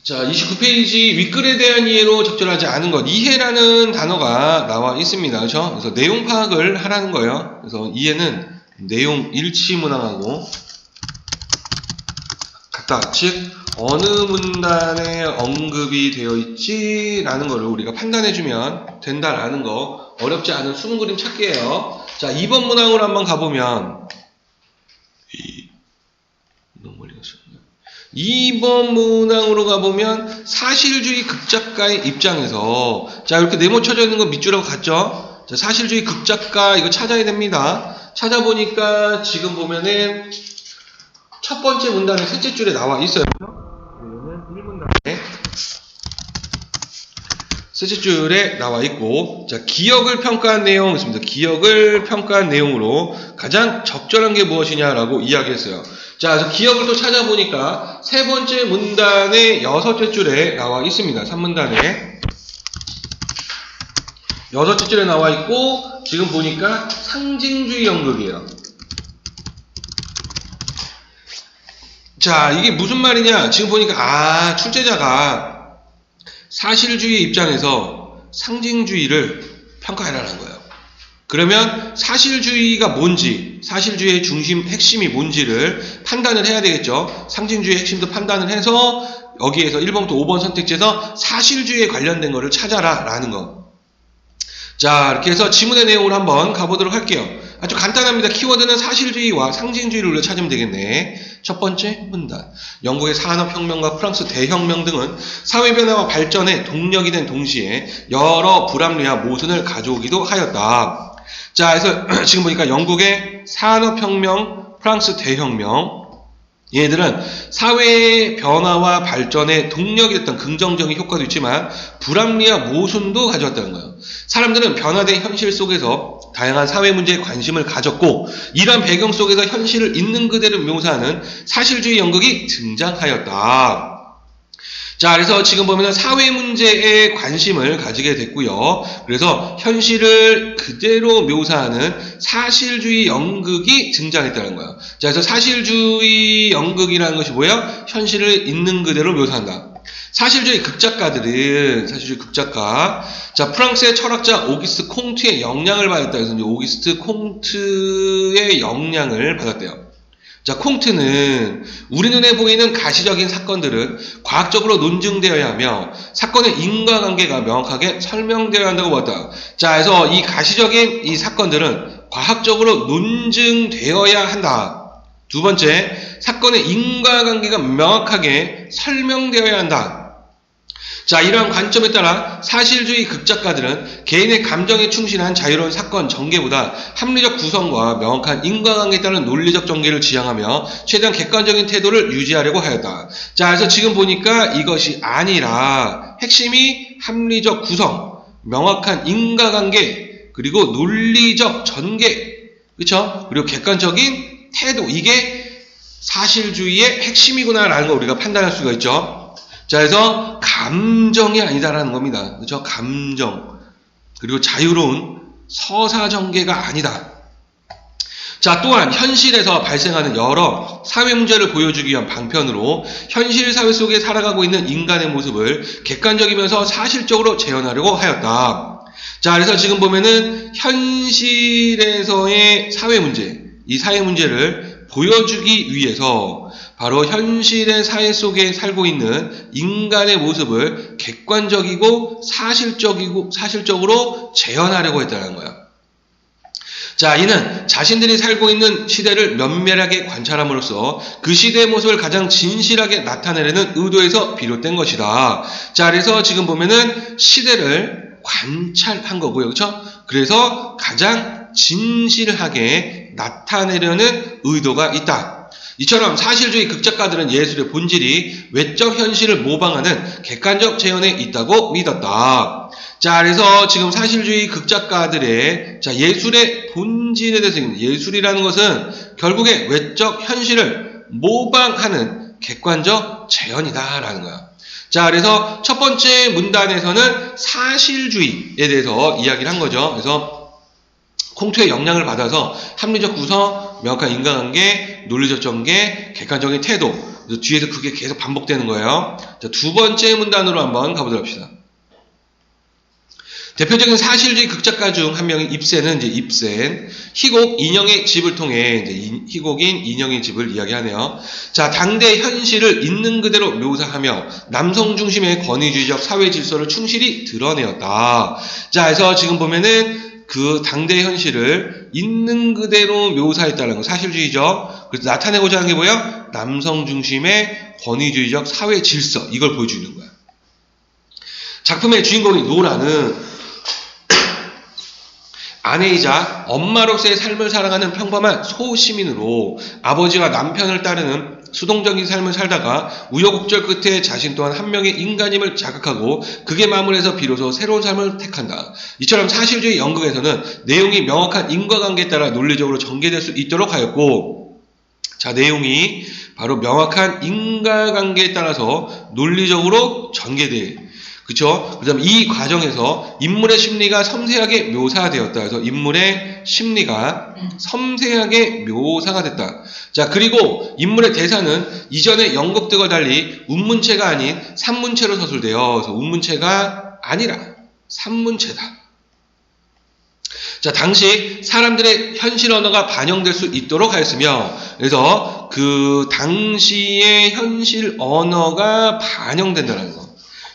자, 29페이지 윗글에 대한 이해로 적절하지 않은 것. 이해라는 단어가 나와 있습니다. 그렇죠? 그래서 내용 파악을 하라는 거예요. 그래서 이해는 내용 일치 문항하고 같다. 즉, 어느 문단에 언급이 되어 있지라는 거를 우리가 판단해주면 된다라는 거. 어렵지 않은 수능 그림 찾기예요. 자, 2번 문항으로 한번 가보면 2번 문항으로 가보면 사실주의 극작가의 입장에서 자 이렇게 네모 쳐져 있는 거 밑줄하고 같죠? 자, 사실주의 극작가 이거 찾아야 됩니다. 찾아보니까 지금 보면은 첫 번째 문단의 셋째 줄에 나와 있어요. 그러면 1문단에 셋째 줄에 나와 있고, 자, 기억을 평가한 내용 있습니다. 기억을 평가한 내용으로 가장 적절한 게 무엇이냐라고 이야기했어요. 자, 그래서 기억을 또 찾아보니까 세 번째 문단의 여섯째 줄에 나와 있습니다. 3문단에. 여섯째 줄에 나와 있고, 지금 보니까 상징주의 연극이에요. 자, 이게 무슨 말이냐? 지금 보니까, 출제자가 사실주의 입장에서 상징주의를 평가해라는 거예요. 그러면 사실주의가 뭔지, 사실주의의 중심, 핵심이 뭔지를 판단을 해야 되겠죠. 상징주의의 핵심도 판단을 해서 여기에서 1번부터 5번 선택지에서 사실주의에 관련된 거를 찾아라 라는 거. 자, 이렇게 해서 지문의 내용으로 한번 가보도록 할게요. 아주 간단합니다. 키워드는 사실주의와 상징주의를 우리가 찾으면 되겠네. 첫 번째 문단. 영국의 산업혁명과 프랑스 대혁명 등은 사회변화와 발전에 동력이 된 동시에 여러 불합리와 모순을 가져오기도 하였다. 자, 그래서 지금 보니까 영국의 산업혁명, 프랑스 대혁명, 얘들은 사회의 변화와 발전에 동력이 됐던 긍정적인 효과도 있지만 불합리와 모순도 가져왔다는 거예요. 사람들은 변화된 현실 속에서 다양한 사회 문제에 관심을 가졌고 이러한 배경 속에서 현실을 있는 그대로 묘사하는 사실주의 연극이 등장하였다. 자, 그래서 지금 보면 사회 문제에 관심을 가지게 됐고요. 그래서 현실을 그대로 묘사하는 사실주의 연극이 등장했다는 거예요. 자, 그래서 사실주의 연극이라는 것이 뭐예요? 현실을 있는 그대로 묘사한다. 사실주의 극작가들은, 사실주의 극작가, 자, 프랑스의 철학자 오기스트 콩트의 영향을 받았다. 그래서 이제 오기스트 콩트의 영향을 받았대요. 자, 콩트는 우리 눈에 보이는 가시적인 사건들은 과학적으로 논증되어야 하며 사건의 인과관계가 명확하게 설명되어야 한다고 보았다. 자, 그래서 이 가시적인 이 사건들은 과학적으로 논증되어야 한다. 두 번째, 사건의 인과관계가 명확하게 설명되어야 한다. 자, 이러한 관점에 따라 사실주의 극작가들은 개인의 감정에 충실한 자유로운 사건 전개보다 합리적 구성과 명확한 인과관계에 따른 논리적 전개를 지향하며 최대한 객관적인 태도를 유지하려고 하였다. 자, 그래서 지금 보니까 이것이 아니라 핵심이 합리적 구성, 명확한 인과관계, 그리고 논리적 전개, 그렇죠? 그리고 객관적인 태도, 이게 사실주의의 핵심이구나라는 걸 우리가 판단할 수가 있죠. 자, 그래서 감정이 아니다라는 겁니다. 그렇죠? 감정. 그리고 자유로운 서사전개가 아니다. 자, 또한 현실에서 발생하는 여러 사회 문제를 보여주기 위한 방편으로 현실 사회 속에 살아가고 있는 인간의 모습을 객관적이면서 사실적으로 재현하려고 하였다. 자, 그래서 지금 보면은 현실에서의 사회 문제, 이 사회 문제를 보여주기 위해서 바로 현실의 사회 속에 살고 있는 인간의 모습을 객관적이고 사실적으로 재현하려고 했다는 거예요. 자, 이는 자신들이 살고 있는 시대를 면밀하게 관찰함으로써 그 시대의 모습을 가장 진실하게 나타내려는 의도에서 비롯된 것이다. 자, 그래서 지금 보면은 시대를 관찰한 거고요. 그렇죠? 그래서 가장 진실하게 나타내려는 의도가 있다. 이처럼 사실주의 극작가들은 예술의 본질이 외적 현실을 모방하는 객관적 재현에 있다고 믿었다. 자, 그래서 지금 사실주의 극작가들의 예술의 본질에 대해서 예술이라는 것은 결국에 외적 현실을 모방하는 객관적 재현이다라는 거야. 자, 그래서 첫 번째 문단에서는 사실주의에 대해서 이야기를 한 거죠. 그래서 콩트의 영향을 받아서 합리적 구성, 명확한 인과관계, 논리적 전개, 객관적인 태도, 그래서 뒤에서 그게 계속 반복되는 거예요. 자, 두 번째 문단으로 한번 가보도록 합시다. 대표적인 사실주의 극작가 중 한 명인 입센은 이제 입센, 희곡 인형의 집을 통해 이제 희곡인 인형의 집을 이야기하네요. 자, 당대 현실을 있는 그대로 묘사하며 남성 중심의 권위주의적 사회 질서를 충실히 드러내었다. 자, 그래서 지금 보면은 그 당대 현실을 있는 그대로 묘사했다는 거 사실주의죠. 그래서 나타내고자 하는 게 뭐예요? 남성 중심의 권위주의적 사회 질서, 이걸 보여주는 거야. 작품의 주인공인 노라는 아내이자 엄마로서의 삶을 살아가는 평범한 소시민으로 아버지와 남편을 따르는 수동적인 삶을 살다가 우여곡절 끝에 자신 또한 한 명의 인간임을 자각하고 그게 마무리해서 비로소 새로운 삶을 택한다. 이처럼 사실주의 연극에서는 내용이 명확한 인과관계에 따라 논리적으로 전개될 수 있도록 하였고, 자, 내용이 바로 명확한 인과관계에 따라서 논리적으로 전개돼. 그쵸? 그 다음에 이 과정에서 인물의 심리가 섬세하게 묘사되었다. 그래서 인물의 심리가 섬세하게 묘사가 됐다. 자, 그리고 인물의 대사는 이전의 연극들과 달리 운문체가 아닌 산문체로 서술되어, 그래서 운문체가 아니라 산문체다. 자, 당시 사람들의 현실 언어가 반영될 수 있도록 하였으며, 그래서 그 당시의 현실 언어가 반영된다는 거.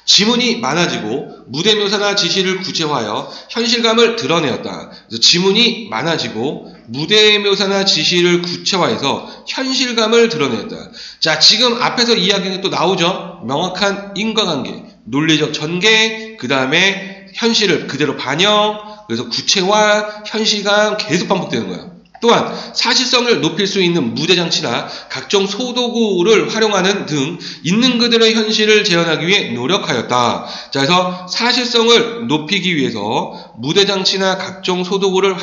지문이 많아지고 무대 묘사나 지시를 구체화하여 현실감을 드러내었다. 그래서 지문이 많아지고 무대 묘사나 지시를 구체화해서 현실감을 드러내었다. 자, 지금 앞에서 이야기는 또 나오죠. 명확한 인과관계, 논리적 전개, 그 다음에 현실을 그대로 반영, 그래서 구체화, 현실감 계속 반복되는 거야. 또한 사실성을 높일 수 있는 무대장치나 각종 소도구를 활용하는 등 있는 그대로의 현실을 재현하기 위해 노력하였다. 자, 그래서 사실성을 높이기 위해서 무대장치나 각종 소도구를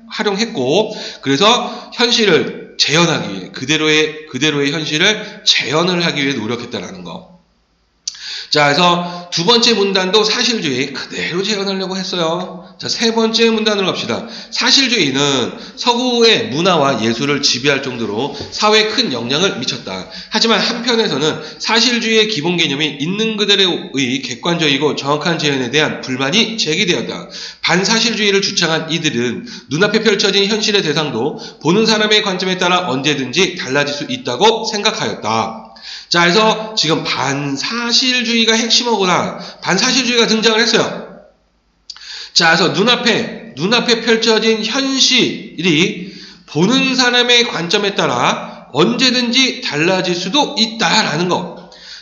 활용했고, 그래서 현실을 재현하기 위해 그대로의 현실을 재현을 하기 위해 노력했다라는 거. 자, 그래서 두 번째 문단도 사실주의 그대로 재현하려고 했어요. 자, 세 번째 문단으로 갑시다. 사실주의는 서구의 문화와 예술을 지배할 정도로 사회에 큰 영향을 미쳤다. 하지만 한편에서는 사실주의의 기본 개념이 있는 그대로의 객관적이고 정확한 재현에 대한 불만이 제기되었다. 반사실주의를 주창한 이들은 눈앞에 펼쳐진 현실의 대상도 보는 사람의 관점에 따라 언제든지 달라질 수 있다고 생각하였다. 자, 그래서 지금 반사실주의가 핵심어구나. 반사실주의가 등장을 했어요. 자, 그래서 눈앞에 펼쳐진 현실이 보는 사람의 관점에 따라 언제든지 달라질 수도 있다라는 거.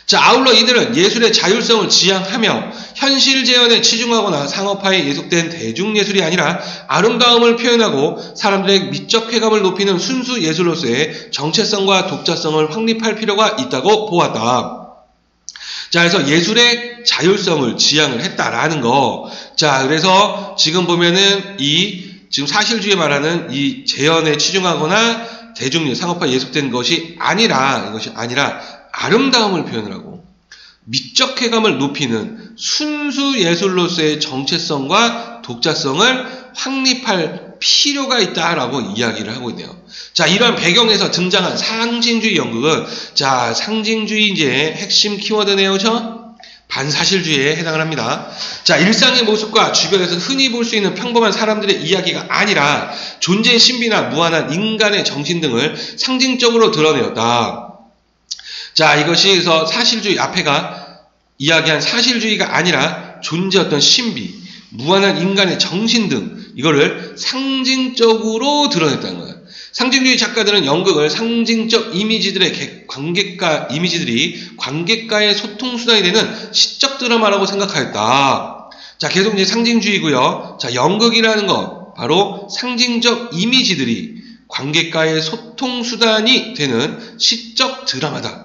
자, 아울러 이들은 예술의 자율성을 지향하며 현실 재현에 치중하거나 상업화에 예속된 대중예술이 아니라 아름다움을 표현하고 사람들의 미적 쾌감을 높이는 순수 예술로서의 정체성과 독자성을 확립할 필요가 있다고 보았다. 자, 그래서 예술의 자율성을 지향을 했다라는 거. 자, 그래서 지금 보면은 지금 사실주의 말하는 이 재현에 치중하거나 대중예술, 상업화에 예속된 이것이 아니라 아름다움을 표현을 하고 미적 쾌감을 높이는 순수 예술로서의 정체성과 독자성을 확립할 필요가 있다라고 이야기를 하고 있네요. 자, 이러한 배경에서 등장한 상징주의 연극은, 자, 상징주의 이제 핵심 키워드네요. 반사실주의에 해당을 합니다. 자, 일상의 모습과 주변에서 흔히 볼 수 있는 평범한 사람들의 이야기가 아니라 존재의 신비나 무한한 인간의 정신 등을 상징적으로 드러내었다. 자, 이것이 그래서 사실주의, 앞에가 이야기한 사실주의가 아니라 존재 어떤 신비, 무한한 인간의 정신 등 이거를 상징적으로 드러냈다는 거예요. 상징주의 작가들은 연극을 상징적 이미지들이 관객과의 소통 수단이 되는 시적 드라마라고 생각하였다. 자, 계속 이제 상징주의고요. 자, 연극이라는 거 바로 상징적 이미지들이 관객과의 소통 수단이 되는 시적 드라마다.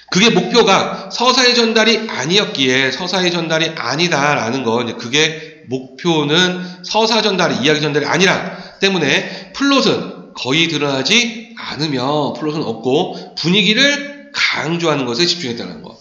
그게 목표가 서사의 전달이 아니었기에 서사의 전달이 아니다라는 거, 이제 그게 목표는 서사 전달이, 이야기 전달이 아니라 때문에 플롯은 거의 드러나지 않으며 플롯은 없고 분위기를 강조하는 것에 집중했다는 거.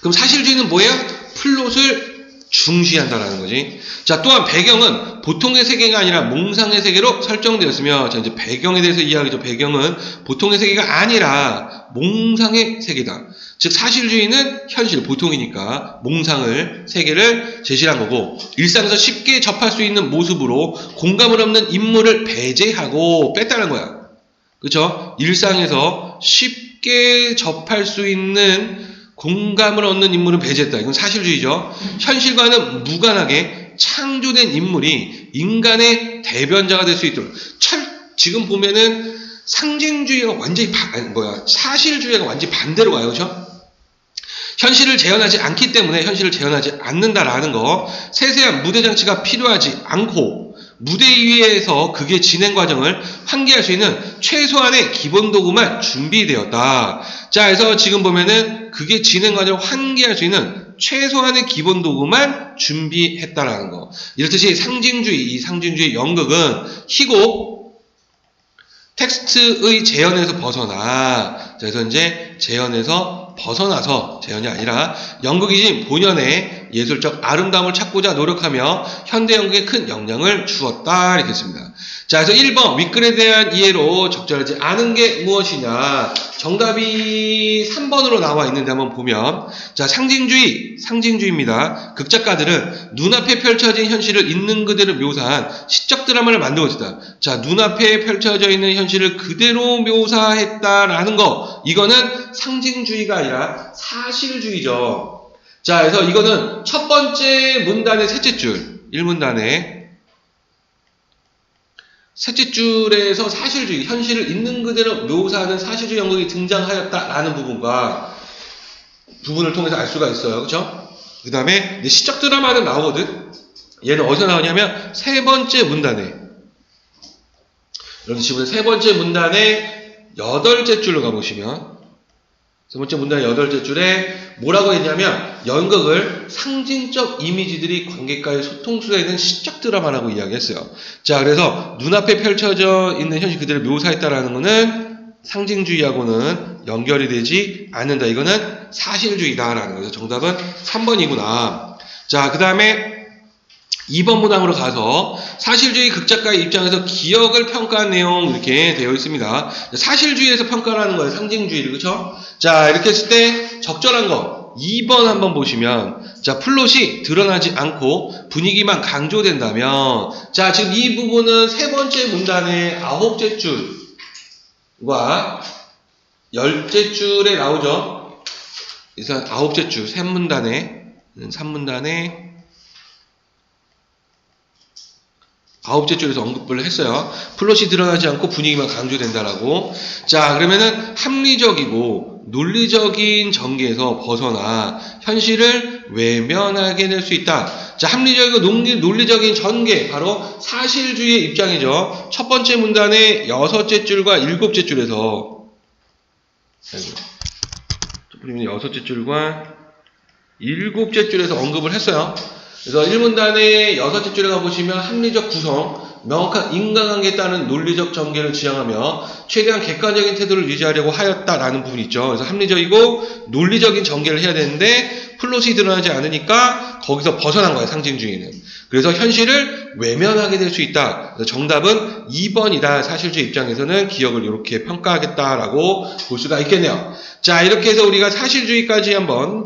그럼 사실주의는 뭐예요? 플롯을 중시한다라는 거지. 자, 또한 배경은 보통의 세계가 아니라 몽상의 세계로 설정되었으며, 자, 이제 배경에 대해서 이야기죠. 배경은 보통의 세계가 아니라 몽상의 세계다. 즉 사실주의는 현실, 보통이니까 몽상을 세계를 제시한 거고 일상에서 쉽게 접할 수 있는 모습으로 공감을 없는 인물을 배제하고 뺐다는 거야. 그렇죠? 일상에서 쉽게 접할 수 있는 공감을 얻는 인물은 배제했다. 이건 사실주의죠. 현실과는 무관하게 창조된 인물이 인간의 대변자가 될 수 있도록. 지금 보면은 상징주의가 완전히 사실주의가 완전히 반대로 와요. 그렇죠? 현실을 재현하지 않기 때문에 현실을 재현하지 않는다라는 거. 세세한 무대 장치가 필요하지 않고 무대 위에서 극의 진행 과정을 환기할 수 있는 최소한의 기본 도구만 준비되었다. 자, 그래서 지금 보면은 극의 진행 과정을 환기할 수 있는 최소한의 기본 도구만 준비했다라는 거. 이렇듯이 이 상징주의 연극은 희곡, 텍스트의 재현에서 벗어나, 자, 그래서 이제 재현에서 벗어나서 재현이 아니라 연극이지 본연의 예술적 아름다움을 찾고자 노력하며 현대 연극에 큰 영향을 주었다. 이렇게 했습니다. 자, 그래서 1번 윗글에 대한 이해로 적절하지 않은 게 무엇이냐? 정답이 3번으로 나와 있는데 한번 보면, 자, 상징주의입니다. 극작가들은 눈앞에 펼쳐진 현실을 있는 그대로 묘사한 시적 드라마를 만들고 있다. 자, 눈앞에 펼쳐져 있는 현실을 그대로 묘사했다라는 거, 이거는 상징주의가 아니라 사실주의죠. 자, 그래서 이거는 첫 번째 문단의 셋째 줄, 1문단의 셋째 줄에서 사실주의, 현실을 있는 그대로 묘사하는 사실주의 연극이 등장하였다라는 부분을 통해서 알 수가 있어요. 그렇죠? 그 다음에 시적 드라마는 나오거든. 얘는 어디서 나오냐면 세 번째 문단에, 여러분 지금 세 번째 문단의 8째 줄로 가보시면, 세 번째 문단의 8째 줄에 뭐라고 했냐면 연극을 상징적 이미지들이 관객과의 소통수에 있는 시적 드라마라고 이야기했어요. 자, 그래서 눈앞에 펼쳐져 있는 현실 그대로 묘사했다라는 것은 상징주의하고는 연결이 되지 않는다. 이거는 사실주의다라는 거죠. 정답은 3번이구나. 자, 그 다음에 2번 문항으로 가서 사실주의 극작가의 입장에서 기억을 평가한 내용 이렇게 되어 있습니다. 사실주의에서 평가를 하는 거예요. 상징주의를. 그렇죠? 자, 이렇게 했을 때 적절한 거 2번 한번 보시면, 자, 플롯이 드러나지 않고 분위기만 강조된다면, 자, 지금 이 부분은 세 번째 문단의 9째 줄과 10째 줄에 나오죠. 그래서 9째 줄, 3문단에 9째 줄에서 언급을 했어요. 플롯이 드러나지 않고 분위기만 강조된다라고. 자, 그러면은 합리적이고 논리적인 전개에서 벗어나 현실을 외면하게 될 수 있다. 자, 합리적이고 논리적인 전개, 바로 사실주의의 입장이죠. 첫 번째 문단의 6째 줄과 7째 줄에서, 첫 번째 6째 줄과 7째 줄에서 언급을 했어요. 그래서 1문단의 6째 줄에 가보시면 합리적 구성, 명확한 인간관계에 따른 논리적 전개를 지향하며 최대한 객관적인 태도를 유지하려고 하였다라는 부분이 있죠. 그래서 합리적이고 논리적인 전개를 해야 되는데 플롯이 드러나지 않으니까 거기서 벗어난 거예요, 상징주의는. 그래서 현실을 외면하게 될 수 있다. 그래서 정답은 2번이다. 사실주의 입장에서는 기억을 이렇게 평가하겠다라고 볼 수가 있겠네요. 자, 이렇게 해서 우리가 사실주의까지 한번